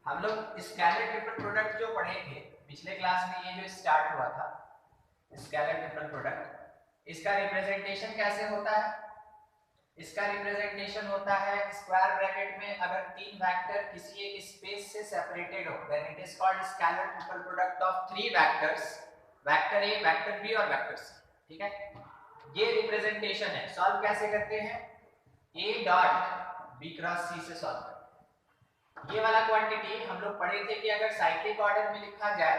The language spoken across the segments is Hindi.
हम लोग स्केलर ट्रिपल प्रोडक्ट जो पढ़े थे पिछले क्लास में, ये जो स्टार्ट हुआ था स्केलर ट्रिपल प्रोडक्ट, इसका रिप्रेजेंटेशन कैसे होता है? इसका रिप्रेजेंटेशन होता है स्क्वायर ब्रैकेट में अगर तीन वेक्टर किसी एक स्पेस से सेपरेटेड हो, then it is called scalar triple product of three vectors, vector A, vector B और वेक्टर सी। ठीक है, ये रिप्रेजेंटेशन है। सॉल्व कैसे करते हैं? A dot B cross C से सॉल्व करते हैं। ये वाला क्वांटिटी हम लोग पढ़े थे कि अगर साइक्लिक ऑर्डर में लिखा जाए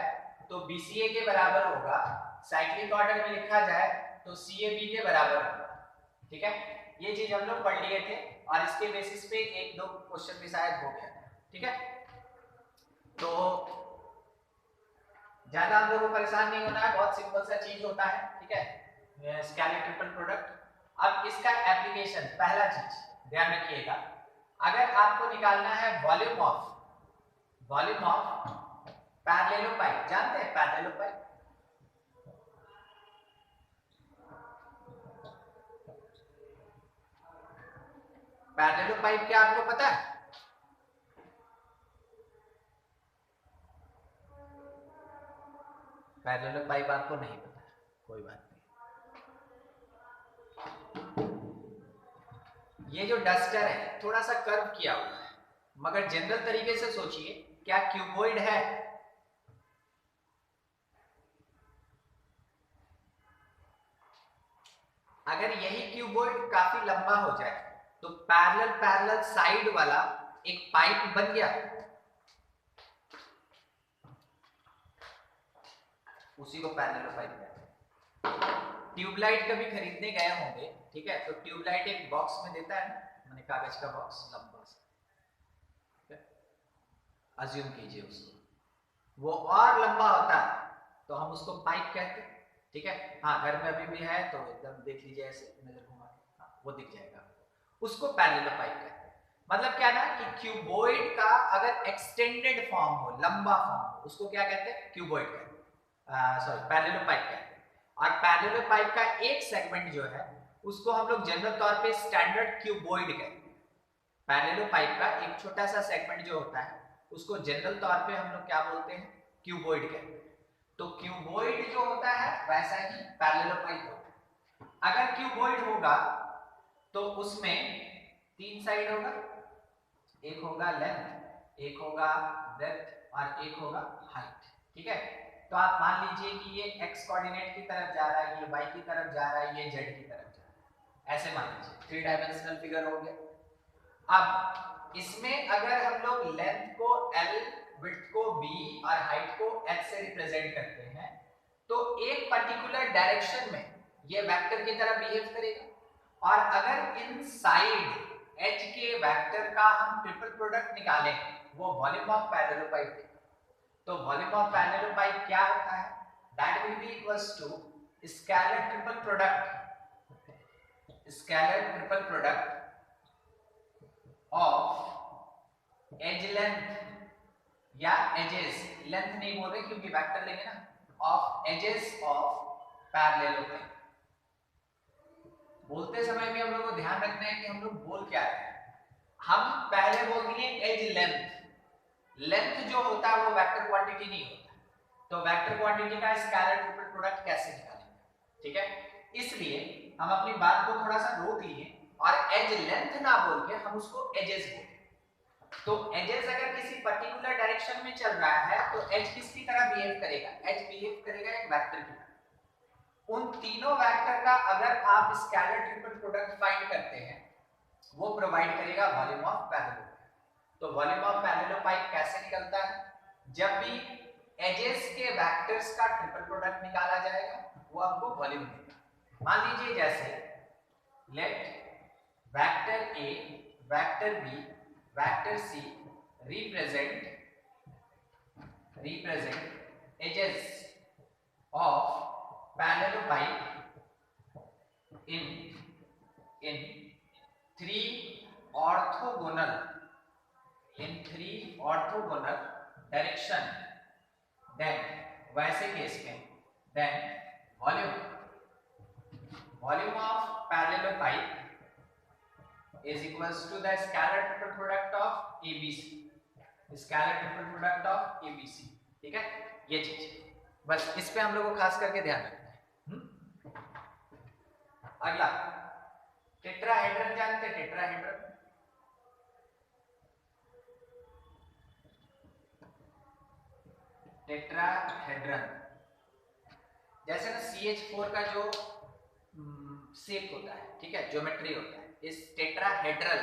तो बीसीए के बराबर होगा, साइक्लिक ऑर्डर में लिखा जाए तो सीएबी के बराबर होगा। ठीक है, ये चीज हम लोग पढ़ लिए थे और इसके बेसिस पे एक दो क्वेश्चन भी शायद हो गया। ठीक है, तो ज्यादा हम लोगों को परेशान नहीं होना है, बहुत सिंपल सा चीज होता है। ठीक है, स्केलर ट्रिपल प्रोडक्ट। अब इसका एप्लीकेशन, पहला चीज ध्यान रखिएगा, अगर आपको निकालना है वॉल्यूम ऑफ पैरेललोपाइड, जानते हैं पैरेललोपाइड? पैरेललोपाइड क्या आपको पता है? पैरेललोपाइड आपको नहीं पता है, कोई बात नहीं। ये जो डस्टर है थोड़ा सा कर्व किया हुआ है, मगर जनरल तरीके से सोचिए, क्या क्यूबॉइड है? अगर यही क्यूबॉइड काफी लंबा हो जाए तो पैरेलल पैरेलल साइड वाला एक पाइप बन गया, उसी को पैरेललोपाइड कहते हैं। ट्यूबलाइट कभी खरीदने गए होंगे, ठीक है, तो ट्यूबलाइट एक बॉक्स में देता है ना, मैंने कागज का बॉक्स लंबा सा, अज्यूम कीजिए उसको, वो और लंबा होता है तो हम उसको पाइप कहते हैं। ठीक है, हाँ घर में अभी भी है तो एकदम देख लीजिए, ऐसे नजर घुमा के, हाँ, वो दिख जाएगा, उसको पैरेलल पाइप कहते हैं। मतलब क्या ना कि क्यूबॉइड का अगर एक्सटेंडेड फॉर्म हो, लंबा फॉर्म हो, उसको क्या कहते हैं? क्यूबॉइड कहते हैं, सॉरी पैरेलल पाइप कहते हैं। और पैरेलल पाइप का एक सेगमेंट जो है उसको हम लोग जनरल तौर पे स्टैंडर्ड क्यूबॉइड कहते हैं। पैरेलल पाइप का एक छोटा सा सेगमेंट जो होता है उसको जनरल तौर पे हम लोग क्या बोलते हैं? क्यूबॉइड कहते हैं। तो क्यूबॉइड जो होता है वैसा ही पैरेलल पाइप होता है। अगर क्यूबॉइड होगा तो उसमें तीन साइड होगा, एक होगा लेंथ, एक होगा ब्रेड्थ और एक होगा हाइट। ठीक है, तो आप मान लीजिए कि ये x कोऑर्डिनेट की तरफ जा रहा है, ये y की तरफ जा रहा है, ये z की तरफ जा रहा है, ऐसे मान लीजिए, थ्री डायमेंशनल फिगर हो गया। अब इसमें अगर हम लोग लेंथ को l, विड्थ को b और हाइट को h से रिप्रेजेंट करते हैं तो एक पर्टिकुलर डायरेक्शन में ये वेक्टर की तरह बिहेव करेगा। और अगर इन साइड h के वेक्टर का हम ट्रिपल प्रोडक्ट निकालें, वो वॉल्यूम ऑफ पैरेललोपाइड देगा। तो वॉल्यूम ऑफ पैरेललोपाइड क्या होता है? That will be equals to scalar triple product of edge length या एजेस, लेंथ नहीं बोल रहे क्योंकि वेक्टर लेंगे ना, ऑफ एजेस ऑफ पैरेललोपाइड। बोलते समय भी हम लोग को ध्यान रखना है कि हम लोग बोल क्या रहे हैं। हम पहले बोल दिए एज लेंथ, लेंथ जो होता है वो वेक्टर क्वांटिटी नहीं होता, तो वेक्टर क्वांटिटी का स्केलर ट्रिपल प्रोडक्ट कैसे निकालेंगे? ठीक है, इसलिए हम अपनी बात को थोड़ा सा रोक लिए और एज लेंथ ना बोल के हम उसको एजेस बोले। तो एजेस अगर किसी पर्टिकुलर डायरेक्शन में चल रहा है तो एज किसकी तरह बिहेव करेगा? एज बिहेव करेगा एक वेक्टर की तरह। उन तीनों वेक्टर का अगर आप स्केलर ट्रिपल प्रोडक्ट फाइंड करते हैं, वो प्रोवाइड करेगा वॉल्यूम ऑफ पैरेललोपाइड। तो वॉल्यूम ऑफ पैरेललोपाइड कैसे निकलता है? जब भी एजेस के वेक्टर्स का ट्रिपल प्रोडक्ट निकाला जाएगा वो आपको वॉल्यूम देगा। मान लीजिए जैसे let vector A, vector B, vector C represent edges of parallelepiped in three orthogonal direction, then वैसे केस में then volume of parallelopipe is equals to the scalar triple product of ABC. Scalar triple product of ABC, ठीक है, ये चीज बस इस पे हम लोग को खास करके ध्यान रखना है। अगला टेट्राहेड्रन जानते हैं, टेट्राहेड्रन टेट्राहेड्रन जैसे ना CH4 का जो शेप होता है, ठीक है, ज्योमेट्री होता है, इस टेट्राहेड्रल,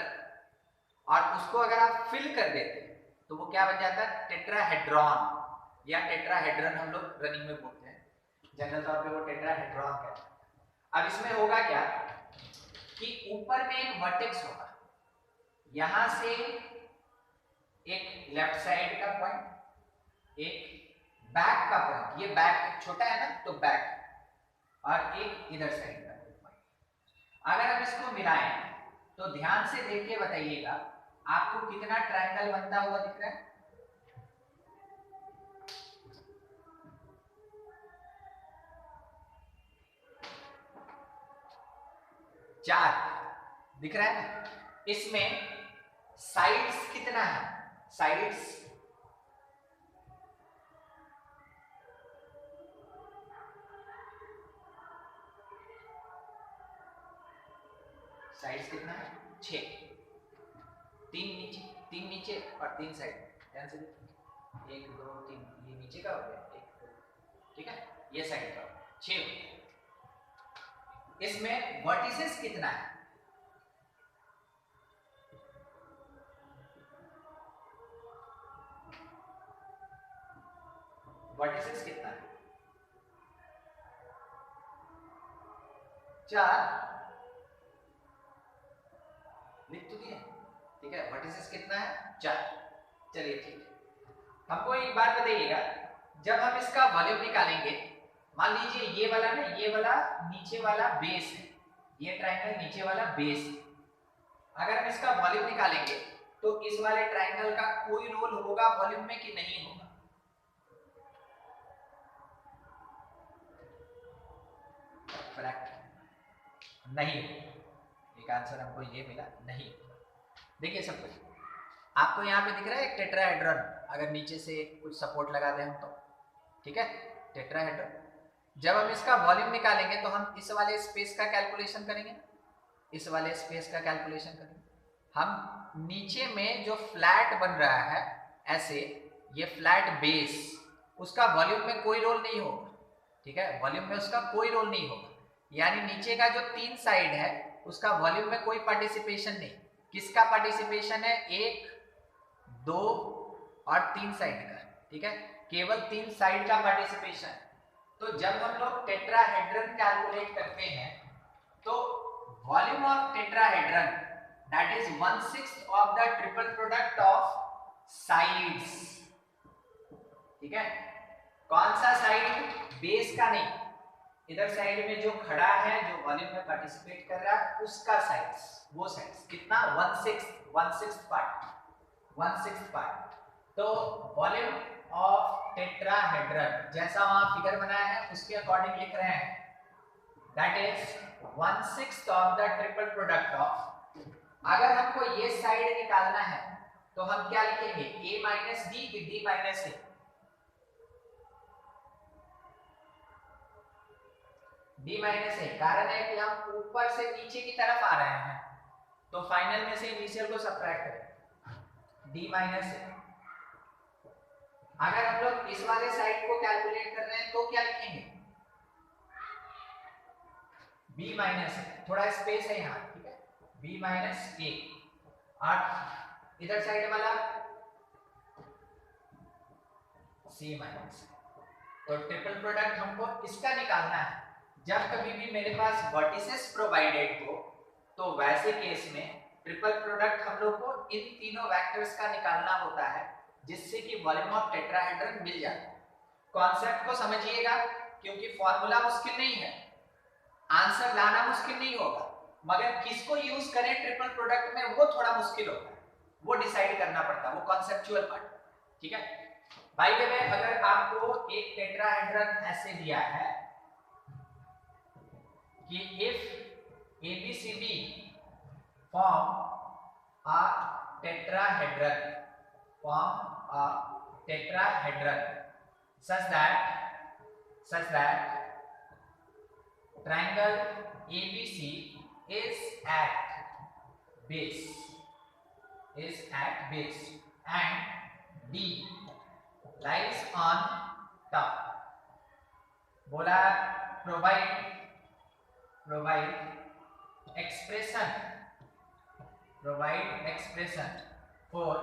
और उसको अगर आप फिल कर देते तो वो क्या बन जाता है, टेट्राहेड्रॉन या टेट्राहेड्रन हम लोग रनिंग में बोलते हैं, जनरल तौर पे वो टेट्राहेड्रॉन कहते हैं। अब इसमें होगा क्या कि ऊपर में एक वर्टेक्स होगा, यहां से एक लेफ्ट साइड का पॉइंट, एक बैक का पॉइंट, ये बैक छोटा है ना तो बैक, और एक इधर साइड का पॉइंट। अगर हम इसको मिलाएं तो ध्यान से देख के बताइएगा आपको कितना ट्रायंगल बनता हुआ दिख रहा है, चार दिख रहा है ना। इसमें साइड्स कितना है, साइड्स साइड्स कितना है, 6, तीन नीचे और 3 साइड, ध्यान से देखिए, 1 2 3, ये नीचे का हो गया 1 2, ठीक है, ये साइड का 6 हो गया। इसमें वर्टिसेस कितना है, वर्टिसेस कितना है, 4 लिख तो दिए, ठीक है, वर्टिसेस कितना है, 4। चलिए ठीक है, हमको एक बात बताइएगा, जब हम इसका वॉल्यूम निकालेंगे, मान लीजिए ये वाला ना, ये वाला नीचे वाला बेस है, ये ट्रायंगल नीचे वाला बेस है, अगर हम इसका वॉल्यूम निकालेंगे तो इस वाले ट्रायंगल का कोई रोल होगा वॉल्यूम में कि नहीं होगा, नहीं, एक आंसर हमको ये मिला, नहीं। देखिए सब कुछ आपको यहाँ पे दिख रहा है, एक टेट्राहेड्रन, अगर नीचे से कुछ सपोर्ट लगा दें हम तो, ठीक है, टेट्राहेड्रन। जब हम इसका वॉल्यूम निकालेंगे तो हम इस वाले स्पेस का कैलकुलेशन करेंगे, इस वाले स्पेस का कैलकुलेशन करेंगे। हम नीचे में जो फ्लैट बन रहा है ऐसे, ये फ्लैट बेस, उसका वॉल्यूम में कोई रोल नहीं होगा, ठीक है, वॉल्यूम में उसका कोई रोल नहीं होगा, यानी नीचे का जो 3 साइड है उसका वॉल्यूम में कोई पार्टिसिपेशन नहीं। किसका पार्टिसिपेशन है, 1 2 और 3 साइड का, ठीक है, केवल 3 साइड का पार्टिसिपेशन। तो जब हम लोग टेट्राहेड्रन कैलकुलेट करते हैं तो volume of tetrahedron that is 1/6 of the triple product of sides, ठीक है, कौन सा साइड, बेस का नहीं, इधर साइड में जो खड़ा है, जो वॉल्यूम में पार्टिसिपेट कर रहा है उसका साइड्स, वो साइड्स कितना, 1/6 पार्ट। तो वॉल्यूम ऑफ टेट्राहेड्रन जैसा वहां फिगर बनाया है उसके अकॉर्डिंग लिख रहे हैं, that is 1/6 of the triple product of. अगर हमको ये साइड निकालना है तो हम क्या लिखेंगे, a माइनस डी कि d माइनस ए, d माइनस ए, कारण है कि हम ऊपर से नीचे की तरफ आ रहे हैं तो फाइनल में से इनिशियल को सब्ट्रैक्ट करें, d माइनस ए। अगर हम लोग इस वाले साइड को कैलकुलेट कर रहे हैं तो क्या लिखेंगे, b माइनस ए, थोड़ा स्पेस है यहाँ, ठीक है, b माइनस ए, और इधर साइड वाला c माइनस। तो ट्रिपल प्रोडक्ट हमको इसका निकालना है। जब कभी भी मेरे पास वर्टिसेस प्रोवाइडेड हो तो वैसे केस में ट्रिपल प्रोडक्ट हम लोग को इन तीनों वेक्टर्स का निकालना होता है, जिससे कि वॉल्यूम ऑफ टेट्राहेड्रन मिल जाए। कॉन्सेप्ट को समझिएगा, क्योंकि फॉर्मूला मुश्किल नहीं है, आंसर लाना मुश्किल नहीं होगा, मगर किसको यूज करें ट्रिपल प्रोडक्ट में वो थोड़ा मुश्किल होता है, वो डिसाइड करना पड़ता है, वो कॉन्सेप्चुअल पार्ट, ठीक है। बाय द वे, अगर आपको एक टेट्राहेड्रन ऐसे दिया है कि if ABCD form a tetrahedron, form a tetrahedron such that triangle ABC is at base and D lies on top. बोला provide expression for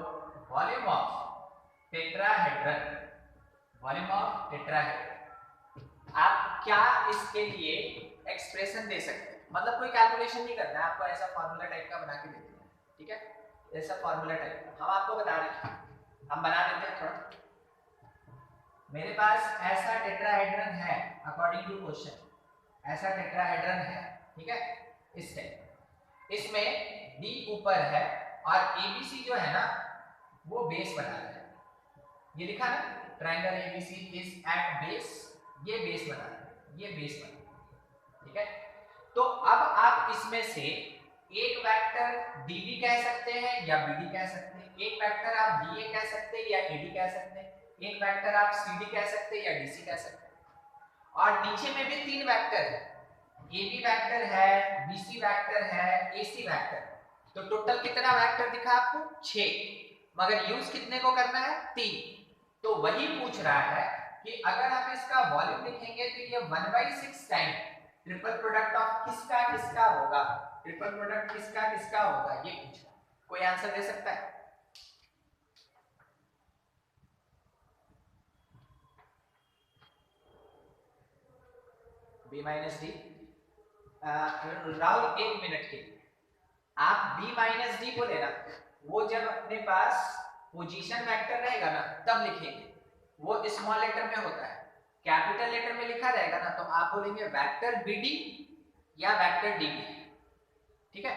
volume of tetrahedron. आप क्या इसके लिए एक्सप्रेशन दे सकते हैं, मतलब कोई कैलकुलेशन नहीं करना है आपको, ऐसा फॉर्मूला टाइप का बना के दे देना है, ठीक है। ऐसा फॉर्मूला टाइप का हम आपको बता रहे हैं, हम बना देते हैं थोड़ा। मेरे पास ऐसा टेट्राहेड्रन है, अकॉर्डिंग टू क्वेश्चन ऐसा टेट्राहेड्रन है, ठीक है। इस टाइप इसमें डी ऊपर है और एबीसी जो है ना वो बेस बना रहा है, ये लिखा ना triangle ABC is at base, ये बेस बना रहा है, ये बेस बना रहा है, ठीक है। तो अब आप इसमें से एक वेक्टर डीबी कह सकते हैं या बीडी कह सकते हैं, एक वेक्टर आप डीए कह सकते हैं या एडी कह सकते हैं, एक वेक्टर आप सीडी कह सकते हैं या डीसी कह सकते हैं। और नीचे में भी तीन वेक्टर है, एबी वेक्टर है, बीसी वेक्टर है, एसी वेक्टर। तो टोटल कितना वेक्टर दिखा आपको 6, मगर यूज कितने को करना है 3। तो वही पूछ रहा है कि अगर आप इसका वॉल्यूम लिखेंगे तो ये 1/6 टाइम ट्रिपल प्रोडक्ट ऑफ किसका किसका होगा, ट्रिपल प्रोडक्ट किसका किसका होगा, ये पूछ रहा है। कोई आंसर दे सकता है? B minus D. राहुल एक मिनट के लिए आप बी माइनस डी बोले ना, वो जब अपने पास पोजीशन वेक्टर रहेगा ना तब लिखेंगे, वो स्मॉल लेटर में होता है। कैपिटल लेटर में लिखा रहेगा ना तो आप बोलेंगे वेक्टर बीडी या वेक्टर डीबी, ठीक है,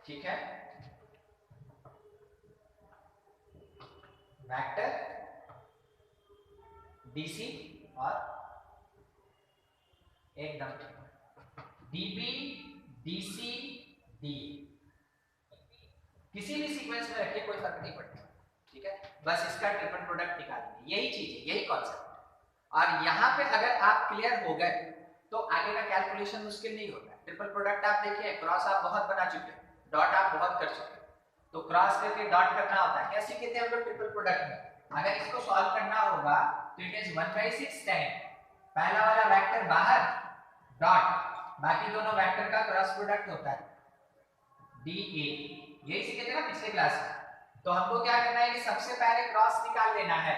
ठीक है। वेक्टर डीसी और एकदम डीबी डीसी डी, किसी भी सीक्वेंस में रखिए कोई फर्क नहीं पड़ता, ठीक है। बस इसका ट्रिपल प्रोडक्ट निकालेंगे, यही चीज है, यही कॉन्सेप्ट। और यहाँ पे अगर आप क्लियर हो गए तो आगे का कैलकुलेशन मुश्किल नहीं होता। ट्रिपल प्रोडक्ट आप देखिए, क्रॉस आप बहुत बना चुके हैं, डॉट आप बहुत कर चुके हैं, तो क्रॉस करके डॉट करना होता है। क्या सीखे थे हम लोग ट्रिपल प्रोडक्ट में? अगर इसको सॉल्व करना होगा तो इट इज 1/6 टाइम पहला वाला वेक्टर बाहर डॉट, बाकी दोनों वेक्टर का क्रॉस प्रोडक्ट होता है डी ए, यही सीखे थे ना पिछले क्लास में। तो हमको क्या करना है कि सबसे पहले क्रॉस निकाल लेना है,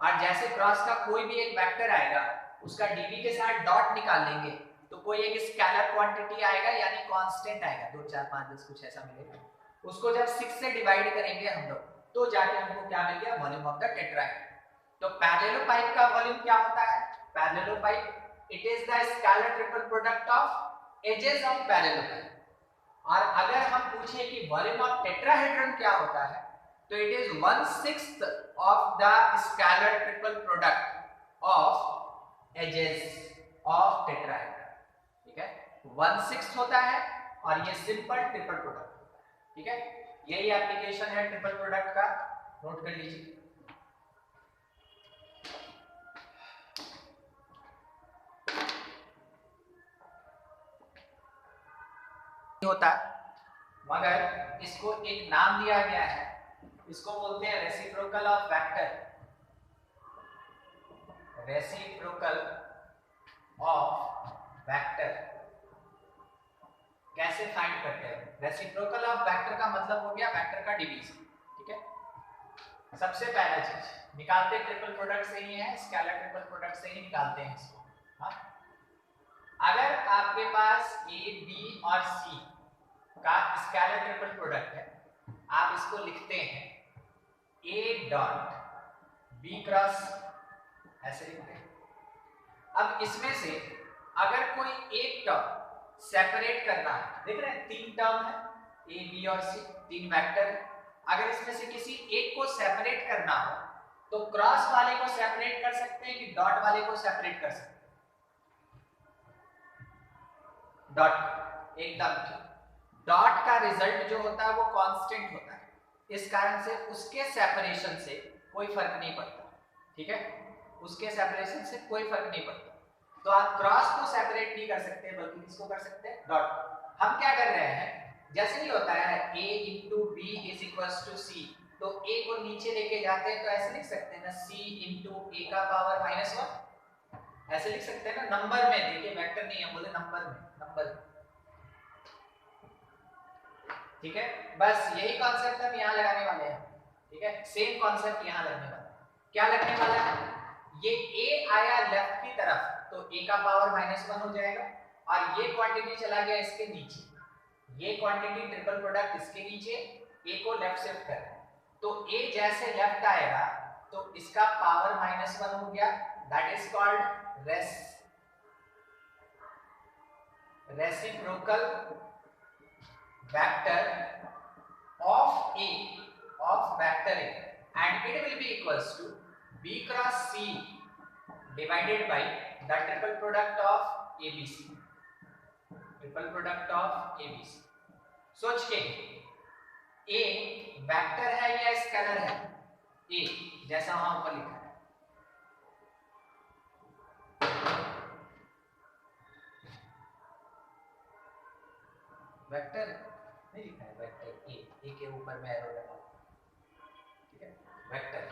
और जैसे क्रॉस का कोई भी एक वेक्टर आएगा उसका डीबी के साथ डॉट निकाल लेंगे तो कोई एक स्केलर क्वांटिटी आएगा, यानी कांस्टेंट आएगा, 2 4 5 10 कुछ ऐसा मिलेगा। उसको जब 6 से डिवाइड करेंगे हम लोग तो जाके हमको क्या मिल गया, वॉल्यूम ऑफ द टेट्राहेड्रन। तो पैरेललोपाइप का वॉल्यूम क्या होता है? Parallelepiped it is the scalar triple product of edges of parallelepiped. और अगर हम पूछे कि वॉल्यूम ऑफ टेट्राहेड्रन क्या होता है तो it is 1/6 of the scalar triple product of edges of tetrahedron, ठीक है। 1/6 होता है और ये सिंपल ट्रिपल प्रोडक्ट होता है, ठीक है। यही एप्लीकेशन है ट्रिपल प्रोडक्ट का, नोट कर लीजिए। होता है, मगर इसको एक नाम दिया गया है, इसको बोलते हैं reciprocal of vector, reciprocal of vector. कैसे फाइंड करते हैं? रेसिप्रोकल ऑफ वेक्टर का मतलब हो गया वेक्टर का डिवीजन, ठीक है। सबसे पहला चीज निकालते ट्रिपल प्रोडक्ट से ही है, स्केलर ट्रिपल प्रोडक्ट से ही निकालते हैं इसको। हाँ, अगर आपके पास ए बी और सी का स्केलर ट्रिपल प्रोडक्ट है, आप इसको लिखते हैं ए डॉट बी क्रॉस, ऐसे लिखते हैं। अब इसमें से अगर कोई एक टर्म सेपरेट करना है, देख रहे हैं 3 टर्म है ए बी और सी, 3 वेक्टर है। अगर इसमें से किसी एक को सेपरेट करना हो तो क्रॉस वाले को सेपरेट कर सकते हैं कि डॉट वाले को सेपरेट कर सकते हैं? डॉट, एकदम डॉट का रिजल्ट जो होता है वो कांस्टेंट होता है, इस कारण से उसके सेपरेशन से कोई फर्क नहीं पड़ता, ठीक है, उसके सेपरेशन से कोई फर्क नहीं पड़ता। तो आप क्रॉस को सेपरेट नहीं कर सकते, बल्कि किसको कर सकते हैं, डॉट। हम क्या कर रहे हैं, जैसे नहीं होता है a into B is equals to C, तो a को नीचे लेके जाते हैं तो ऐसे लिख सकते हैं ना, c इंटू a का पावर -1, ऐसे लिख सकते हैं ना, नंबर में, देखिए वेक्टर नहीं है, बोले नंबर में, नंबर में, ठीक है। बस यही कॉन्सेप्ट हम यहाँ लगाने वाले हैं, ठीक है, सेम कॉन्सेप्ट यहाँ लगने वाला है। क्या लगने वाला है, ये a आया लेफ्ट की तरफ तो a का पावर -1 हो जाएगा, और ये क्वांटिटी चला गया इसके नीचे, ये क्वांटिटी ट्रिपल प्रोडक्ट इसके नीचे, a को लेफ्ट शिफ्ट कर रहे हैं, तो a जैसे लेफ्ट आएगा तो इसका पावर -1 हो गया, that is called reciprocal vector of A, of vector A, and it will be equals to B cross C divided by the triple product of ABC, triple product of ABC। सोच के A वेक्टर है या स्केलर है, A जैसा वहां ऊपर लिखा है, वेक्टर नहीं लिखा है, वेक्टर ए के ऊपर में एरो लगा, ठीक है, vector.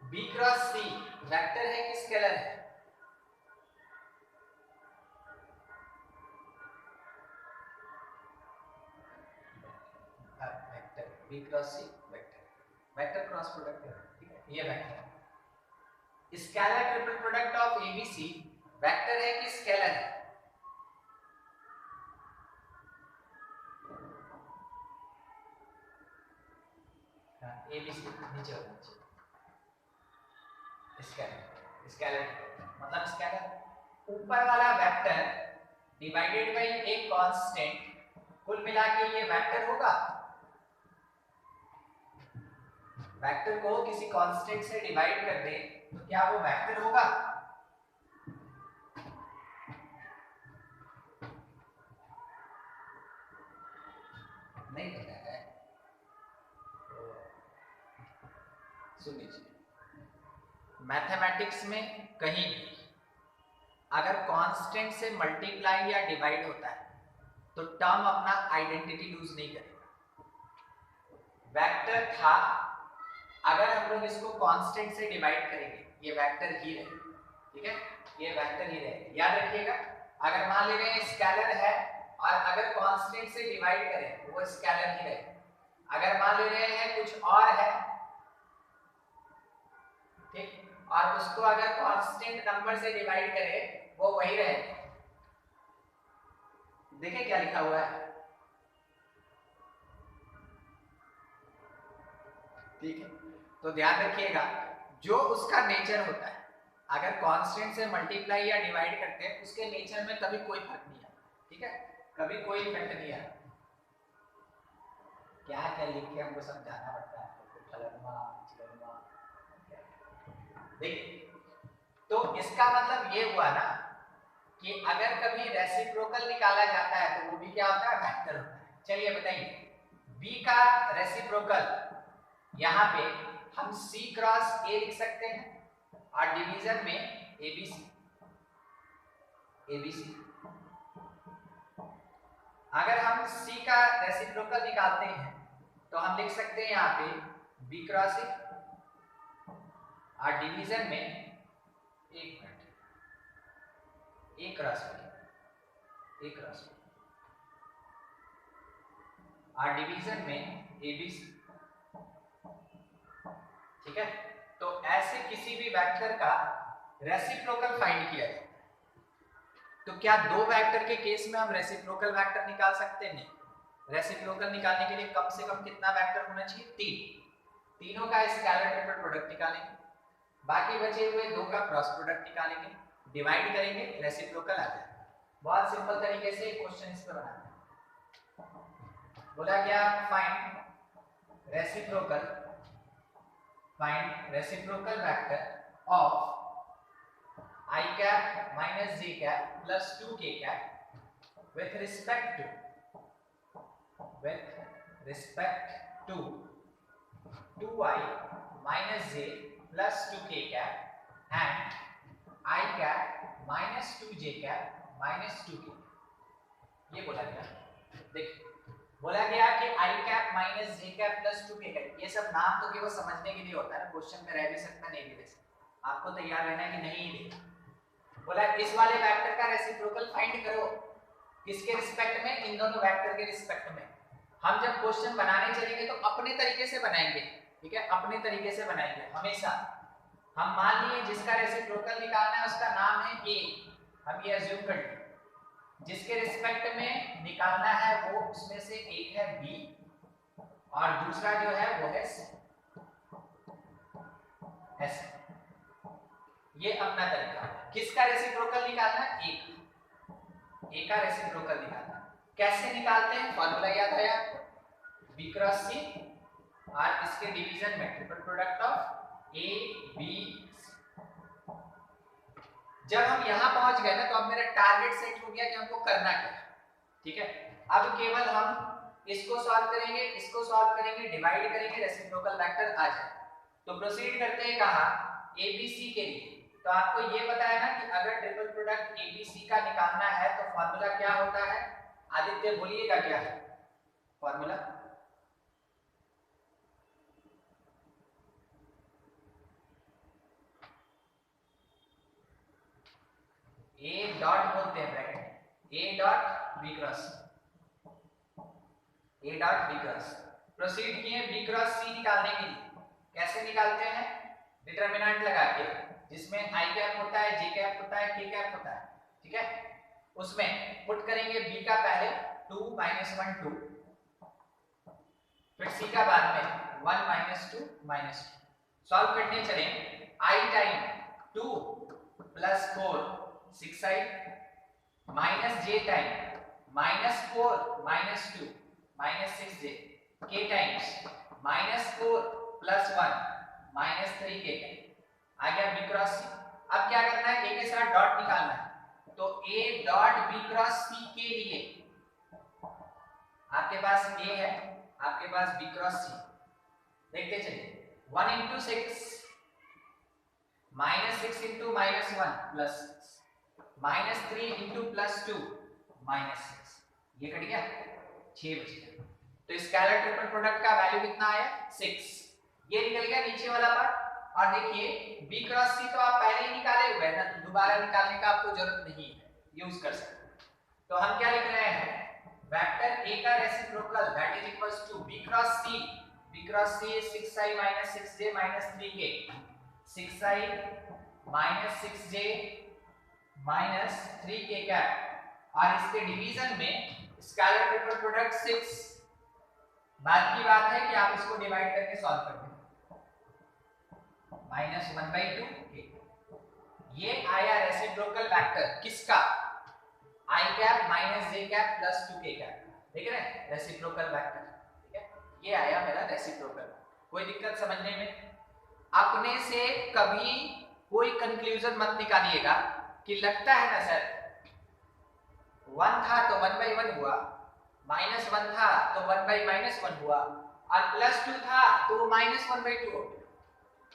B cross C vector है कि स्केलर है, vector, B cross C vector, vector cross product है, ठीक है, ये वेक्टर है। Scalar triple product of ABC vector है कि स्केलर है, एबीसी नीचे होना चाहिए, स्केलर, स्केलर मतलब स्केलर ऊपर वाला वेक्टर डिवाइडेड बाय एक कांस्टेंट, कुल मिला के ये वेक्टर होगा। वेक्टर को किसी कांस्टेंट से डिवाइड कर दे तो क्या वो वेक्टर होगा, नहीं पता है, सुन लीजिए, मैथमेटिक्स में कहीं भी अगर कांस्टेंट से मल्टीप्लाई या डिवाइड होता है तो टर्म अपना आइडेंटिटी लूज नहीं करेगा। वेक्टर था, अगर हम लोग इसको कांस्टेंट से डिवाइड करेंगे ये वेक्टर ही रहेगा, ठीक है, ये वेक्टर ही रहेगा, याद रखिएगा। अगर मान ले रहे हैं स्केलर है और अगर कांस्टेंट से डिवाइड करें वो स्केलर ही रहेगा, अगर मान ले रहे हैं कुछ और है, ठीक, और उसको अगर कांस्टेंट नंबर से डिवाइड करें वो वही रहेगा। देखिए क्या लिखा हुआ है, ठीक है, तो ध्यान रखिएगा जो उसका नेचर होता है, अगर कांस्टेंट से मल्टीप्लाई या डिवाइड करते हैं उसके नेचर में कभी कोई फर्क नहीं आता, ठीक है, कभी कोई इफेक्ट नहीं आता। क्या क्या लिख के हमको समझाना पड़ता है, देखिए, तो इसका मतलब ये हुआ ना कि अगर कभी रेसिप्रोकल निकाला जाता है तो वो भी क्या होता है, वेक्टर होता है। चलिए बताइए, B का रेसिप्रोकल यहाँ पे हम C क्रॉस A लिख सकते हैं और डिवीजन में ABC, ABC। अगर हम C का रेसिप्रोकल निकालते हैं तो हम लिख सकते हैं यहाँ पे B क्रॉस A और डिवीजन में एक minute A cross B, A cross B और डिवीजन में ABC, ठीक है। तो ऐसे किसी भी वेक्टर का रेसिप्रोकल फाइंड किया जाता है। तो क्या दो वेक्टर के केस में हम रेसिप्रोकल वेक्टर निकाल सकते हैं? नहीं। रेसिप्रोकल निकालने के लिए कम से कम कितना वेक्टर होना चाहिए? 3। तीनों का स्केलर ट्रिपल प्रोडक्ट निकालेंगे, बाकी बचे हुए दो का क्रॉस प्रोडक्ट निकालेंगे, डिवाइड करेंगे, रेसिप्रोकल आ जाएगा। बहुत सिंपल तरीके से क्वेश्चन इस पर बनाते हैं। बोला गया find reciprocal, find reciprocal vector of I cap minus j cap plus 2k cap with respect to with respect to 2i minus j plus 2k cap and I cap minus 2j cap minus 2k, ये बोला गया। देख बोला गया कि I cap minus j cap plus 2k cap, ये सब नाम तो केवल समझने के लिए होता है ना, क्वेश्चन में रह भी सकता नहीं भी रह सकता, आपको तैयार रहना है कि नहीं ही देगा। बोला इस वाले वेक्टर का रेसिप्रोकल फाइंड करो, किसके रिस्पेक्ट में, इन दोनों वेक्टर के रिस्पेक्ट में। हम जब क्वेश्चन बनाने चलेंगे तो अपने तरीके से बनाएंगे, ठीक है, अपने तरीके से बनाएंगे हमेशा। हम मान लिए जिसका रेसिप्रोकल निकालना है उसका नाम है A, हम ये अज्यूम कर लें, जिसके रिस्पेक्ट में निकालना है वो उसमें से एक है B और दूसरा जो है वो है S। ये अपना तरीका है। किसका रेसिप्रोकल निकालना है? A का रेसिप्रोकल निकालना। कैसे निकालते हैं? फॉर्मूला याद है आपको, B क्रॉस C और इसके डिवीजन में triple product of A B। जब हम यहां पहुंच गए ना तो अब मेरा टारगेट सेट हो गया कि हमको करना क्या है, ठीक है। अब केवल हम इसको सॉल्व करेंगे, इसको सॉल्व करेंगे, डिवाइड करेंगे, रेसिप्रोकल वेक्टर आ जाए। तो प्रोसीड करते हैं कहां? ABC के लिए। तो आपको ये पता है ना कि अगर ट्रिपल प्रोडक्ट ABC का निकालना है तो फॉर्मूला क्या होता है? आदित्य बोलिएगा क्या है फॉर्मूला? A डॉट बोलते हैं bracket, A dot B cross, A dot B cross. Proceed किए B क्रॉस C निकालने के लिए। कैसे निकालते हैं? डिटरमिनेंट लगा के, जिसमें I कैप होता है, J कैप होता है, K कैप होता है, ठीक है। उसमें पुट करेंगे B का पहले 2 -1 2, फिर C का बाद में 1 -2 -2। सॉल्व करने चले, I time 2 + 4 6i minus j time -4 -2 -6j, k times -4 + 1 -3k आ गया B क्रॉस C। अब क्या करना है? A के साथ डॉट निकालना है। तो A dot B cross C के लिए आपके पास A है, आपके पास B क्रॉस C, देखते चलिए। 1 × 6 -6 × -1 + -3 × +2 -6, ये कट गया, 6 बच गया। तो स्केलर ट्रिपल प्रोडक्ट का वैल्यू कितना आया? 6। ये निकल गया नीचे वाला पार्ट। और देखिए B क्रॉस C तो आप पहले ही निकाले हुए हैं ना, तो दोबारा निकालने का आपको जरूरत नहीं है, यूज कर सकते हैं। तो हम क्या लिख रहे हैं? वेक्टर A का reciprocal that is equals to B cross C। B cross C is 6i - 6j - 3k, 6i - 6j -3k cap. और इसके डिवीजन में स्केलर ट्रिपल प्रोडक्ट 6। बात की बात है कि आप इसको डिवाइड करके सॉल्व कर दें, -1/2k। ये आया रेसिप्रोकल वेक्टर किसका? I cap - j cap + 2k cap, देख रहे हैं रेसिप्रोकल वेक्टर, ठीक है। ये आया मेरा रेसिप्रोकल। कोई दिक्कत समझने में? अपने से कभी कोई कंक्लूजन मत निकालिएगा कि लगता है ना सर 1 था तो 1/1 हुआ, -1 था तो 1/-1 हुआ, और +2 था तो वो -1/2 हो गया।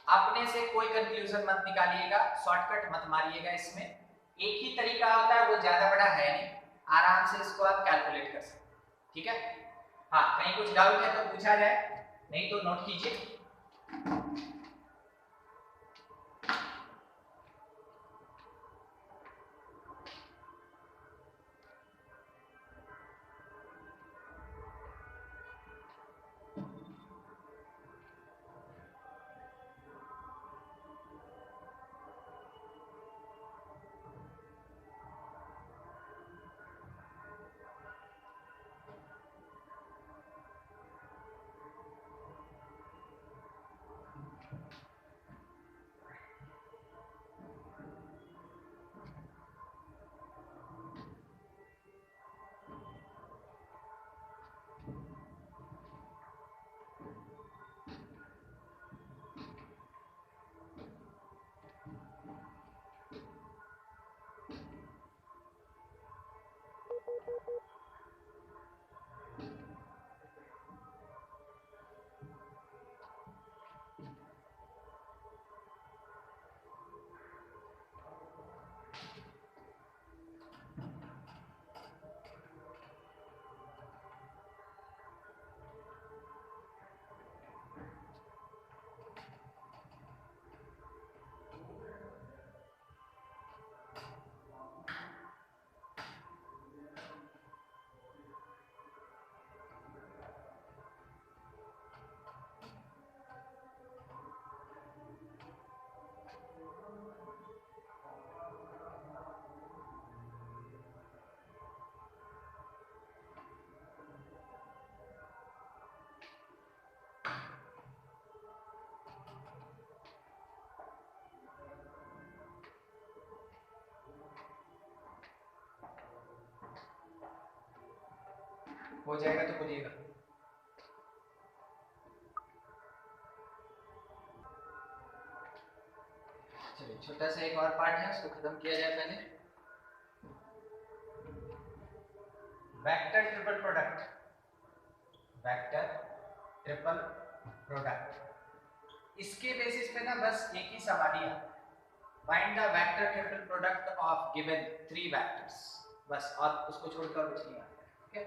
अपने से कोई कंक्लूजन मत निकालिएगा, शॉर्टकट मत मारिएगा। इसमें एक ही तरीका होता है, वो ज्यादा बड़ा है नहीं, आराम से इसको आप कैलकुलेट कर सकते हैं, ठीक है। हाँ, कहीं कुछ डाउट है तो पूछा जाए, नहीं तो नोट कीजिए। हो जाएगा तो बोलिएगा। चलिए छोटा सा एक और पार्ट है, उसको खत्म किया जाए पहले। Vector triple product, vector triple product, इसके बेसिस पे ना बस एक ही सवाल ही है, find the vector triple product of given 3 vectors, बस, और उसको छोड़कर कुछ नहीं आता, ठीक है।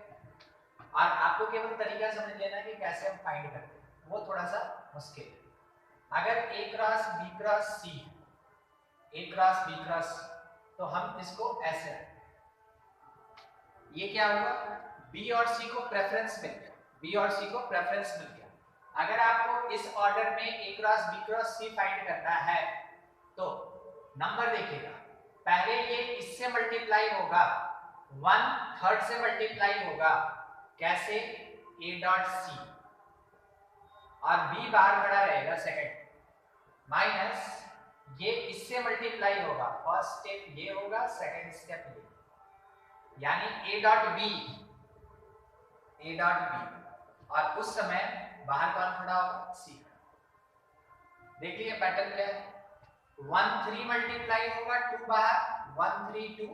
और आपको केवल तरीका समझ लेना है कि कैसे हम फाइंड करते हैं, वो थोड़ा सा मुश्किल है। अगर a cross b cross c है, a क्रॉस b क्रॉस, तो हम इसको ऐसे रखें, ये क्या हुआ, b और c को प्रेफरेंस मिल गया, b और c को प्रेफरेंस मिल गया। अगर आपको इस ऑर्डर में a cross b cross c find करना है तो नंबर देखिएगा, पहले ये इससे मल्टीप्लाई होगा, 1/3 से मल्टीप्लाई होगा, कैसे, a डॉट c, और b बाहर खड़ा रहेगा सेकंड, माइनस ये इससे मल्टीप्लाई होगा, फर्स्ट स्टेप ये होगा, सेकंड स्टेप ये, यानी a डॉट b, और उस समय बाहर कौन खड़ा होगा, c। देख लीजिए पैटर्न क्या है, 1 3 मल्टीप्लाई होगा, 2 बाहर, 1 3 2,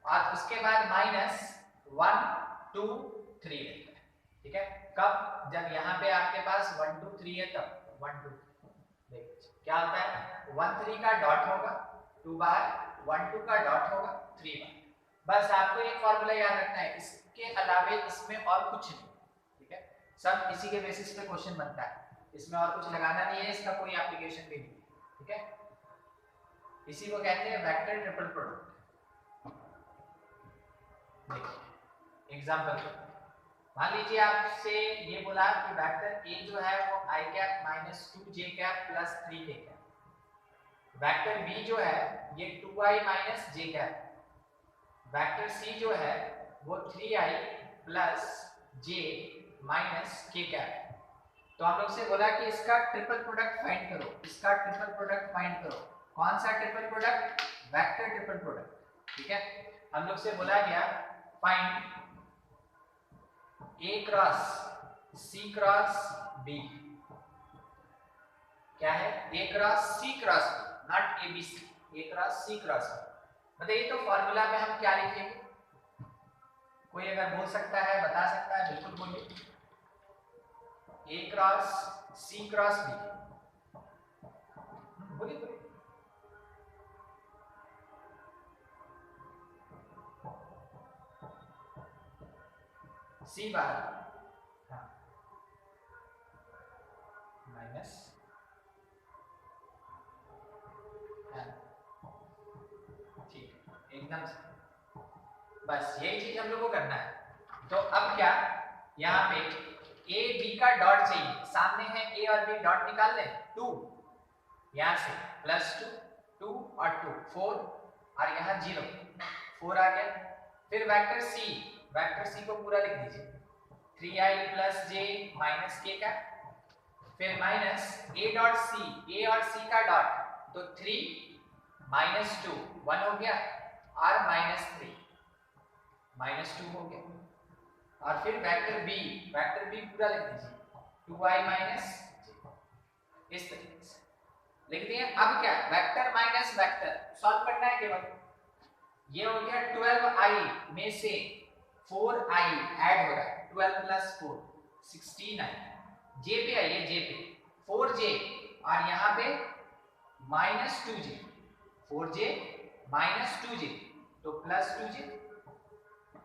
और उसके बाद माइनस 1 2 3 रहता है, ठीक है। कब, जब यहाँ पे आपके पास 1 2 3 है तब 1 2, देखिए क्या होता है, 1 3 का डॉट होगा, 2 बाहर, 1 2 का डॉट होगा, 3 बाहर। बस आपको एक फॉर्मूला याद रखना है, इसके अलावे इसमें और कुछ नहीं, ठीक है। सब इसी के बेसिस पे क्वेश्चन बनता है, इसमें और कुछ लगाना नहीं है, इसका कोई एप्लीकेशन भी नहीं, ठीक है। इसी को कहते हैं वेक्टर ट्रिपल प्रोडक्ट। देखिए एग्जांपल, मान लीजिए आपसे ये बोला कि वेक्टर a जो है वो i cap minus 2j cap plus 3k cap, vector b जो है ये 2i minus j cap, vector c जो है वो 3i plus j minus k cap. तो हम लोग से बोला कि इसका ट्रिपल प्रोडक्ट फाइंड करो, इसका ट्रिपल प्रोडक्ट फाइंड करो। कौन सा triple product, vector triple product, ठीक है। हम लोग से बोला गया find a cross c cross b, क्या है, a cross c cross b, not abc, a cross c cross b। बताइए तो फॉर्मूला में हम क्या लिखेंगे, कोई अगर बोल सकता है, बता सकता है, बिल्कुल बोलिए। a cross c cross b, बोलिए बोलिए। c बार, हाँ, माइनस, ठीक, एकदम से, बस यही चीज हम लोग को करना है। तो अब क्या, यहाँ पे a b का डॉट चाहिए, सामने है a और b, डॉट निकाल लें, 2, यहाँ से प्लस 2 2 और 2 4, और यहाँ 0 4 आ गया। फिर वेक्टर c को पूरा लिख दीजिए, 3i plus j minus k का, फिर minus a dot c, a और c का डॉट, तो 3 माइनस 2 1 हो गया, और माइनस 3 माइनस 2 हो गया, और फिर वेक्टर b पूरा लिख दीजिए, 2i माइनस j, इस तरीके से लिख दिए। अब क्या, वेक्टर माइनस वेक्टर सॉल्व करना है केवल, ये हो गया 12i में से 4i ऐड हो रहा है, 12 प्लस 4 16i, j पे आइए, j पे 4j, और यहाँ पे minus 2j, 4j minus 2j, तो प्लस 2j,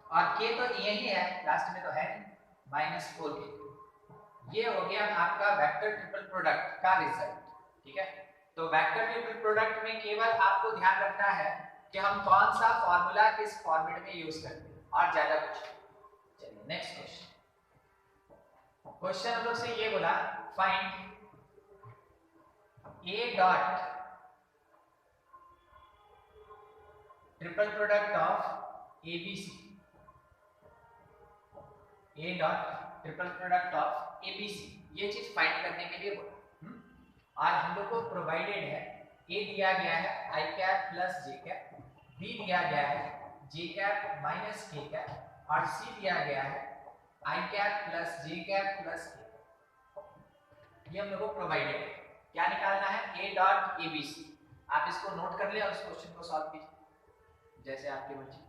और k तो यही है, लास्ट में तो है नहीं, माइनस 4k। ये हो गया आपका वेक्टर ट्रिपल प्रोडक्ट का रिजल्ट, ठीक है। तो वेक्टर ट्रिपल प्रोडक्ट में केवल आपको ध्यान रखना है कि हम कौन सा फॉर्मूला किस फॉर्मेट में यूज करते हैं, और ज्यादा कुछ। चलिए नेक्स्ट क्वेश्चन हम लोग से ये बोला, find a dot triple product of abc, a dot triple product of abc, ये चीज फाइंड करने के लिए बोला। और हम लोग को प्रोवाइडेड है, a दिया गया है i cap plus j cap, b दिया गया है j cap minus k cap, और c दिया गया है आई कैप प्लस जे कैप प्लस के, ये हम लोग को प्रोवाइडेड है। क्या निकालना है? A dot A B C. आप इसको नोट कर ले और इस क्वेश्चन को सॉल्व कीजिए जैसे आपकी मर्जी।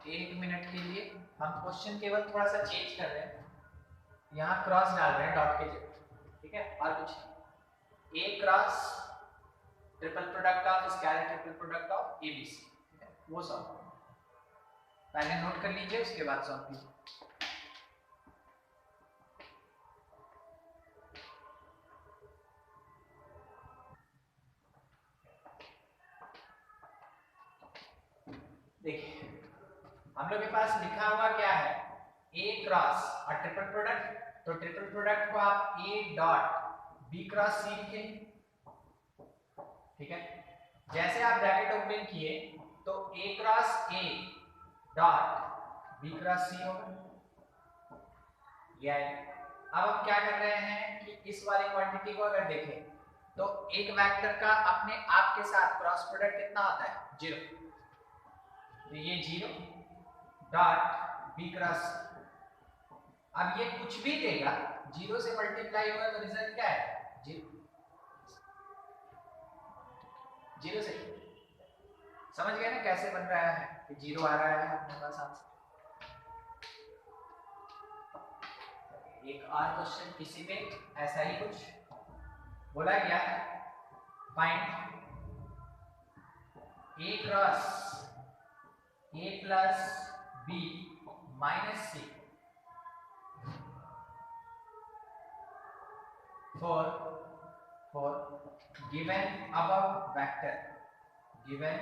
एक मिनट के लिए हम क्वेश्चन केवल थोड़ा सा चेंज कर रहे हैं, यहाँ क्रॉस डाल रहे हैं डॉट के जगह, ठीक है, और कुछ नहीं। A cross triple product of scalar triple product of A B C, ठीक है, वो सॉल्व पहले नोट कर लीजिए, उसके बाद सॉल्व कीजिए। देखिए हम लोग के पास लिखा हुआ क्या है? ए क्रॉस और ट्रिपल प्रोडक्ट, तो ट्रिपल प्रोडक्ट को आप A dot B cross C लिखेंगे, ठीक है। जैसे आप ब्रैकेट ओपन किए तो A cross A dot B cross C होगा, ये अब हम क्या कर रहे हैं कि इस वाली क्वांटिटी को अगर देखें तो एक वेक्टर का अपने आप के साथ क्रॉस प्रोडक्ट कितना होता है? 0, तो ये 0 डॉट बी क्रॉस। अब ये कुछ भी देगा, 0 से मल्टीप्लाई होगा तो रिजल्ट क्या है? 0। 0 से समझ गए ना कैसे बन रहा है कि 0 आ रहा है अपने पास आंसर। एक और क्वेश्चन किसी पे ऐसा ही कुछ बोला गया, find A cross A plus B minus C for given above vector, given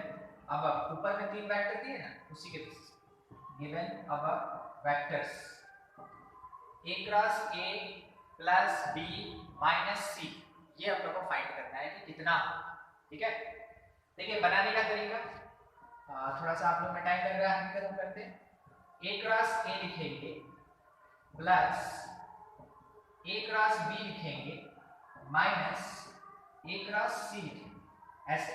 above, ऊपर में 3 वेक्टर दिए ना, उसी के basis given above vectors A cross A plus B minus C, ये हम लोग को फाइंड करना है कि कितना, ठीक है। देखिए बनाने का तरीका थोड़ा सा आप लोग में टाइम लग रहा है, हम करते हैं। ए क्रॉस ए लिखेंगे प्लस ए क्रॉस बी लिखेंगे माइनस ए क्रॉस सी लिखेंगे, ऐसे।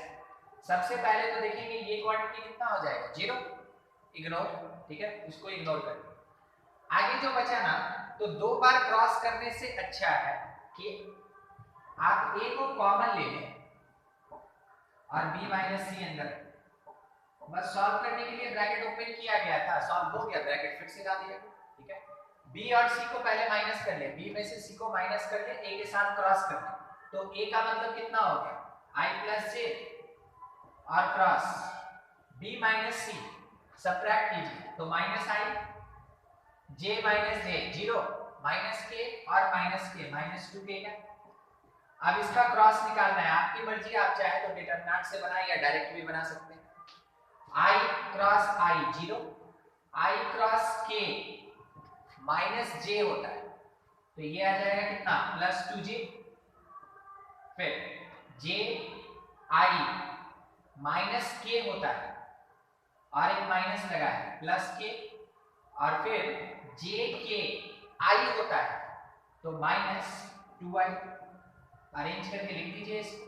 सबसे पहले तो देखेंगे ये क्वांटिटी कितना हो जाएगा? 0, इग्नोर, ठीक है, उसको इग्नोर करें। आगे जो बचा ना, तो 2 बार क्रॉस करने से अच्छा है कि आप ए को कॉमन ले लें और बी माइनस सी अंदर, बस सॉल्व करने के लिए ब्रैकेट ओपन किया गया था, सॉल्व हो गया, ब्रैकेट फिर से डाल दिया, ठीक है। बी और सी को पहले माइनस कर ले, बी में से सी को माइनस कर ले, ए के साथ क्रॉस कर ले, तो ए का मतलब कितना हो गया? आई प्लस जे और क्रॉस बी माइनस सी, सबट्रैक्ट कीजिए तो माइनस आई, जे माइनस जे 0, माइनस के और माइनस के -2 के का। अब इसका क्रॉस निकालना है, आपकी मर्जी, आप चाहे तो डिटरमिनेंट से बनाए या डायरेक्ट भी बना सकते हैं। I cross I 0, I cross K minus J होता है, तो ये आ जाएगा कितना? +2J। फिर J I माइनस K होता है और एक माइनस लगा है +K, और फिर J K I होता है तो -2I। अरेंज करके लिख दीजिए इसको,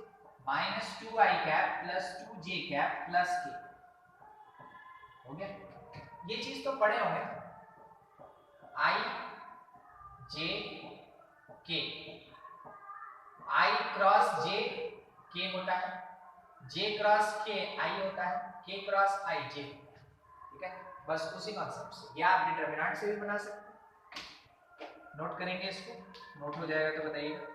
-2I cap +2J cap +K, हो गया। ये चीज तो पढ़े होंगे, I J K, I cross J K होता है, J क्रॉस K I होता है, K क्रॉस I J, ठीक है। बस उसी कॉन्सेप्ट से, या आप डिटरमिनेंट से भी बना सकते हैं। नोट करेंगे इसको, नोट हो जाएगा तो बताइएगा।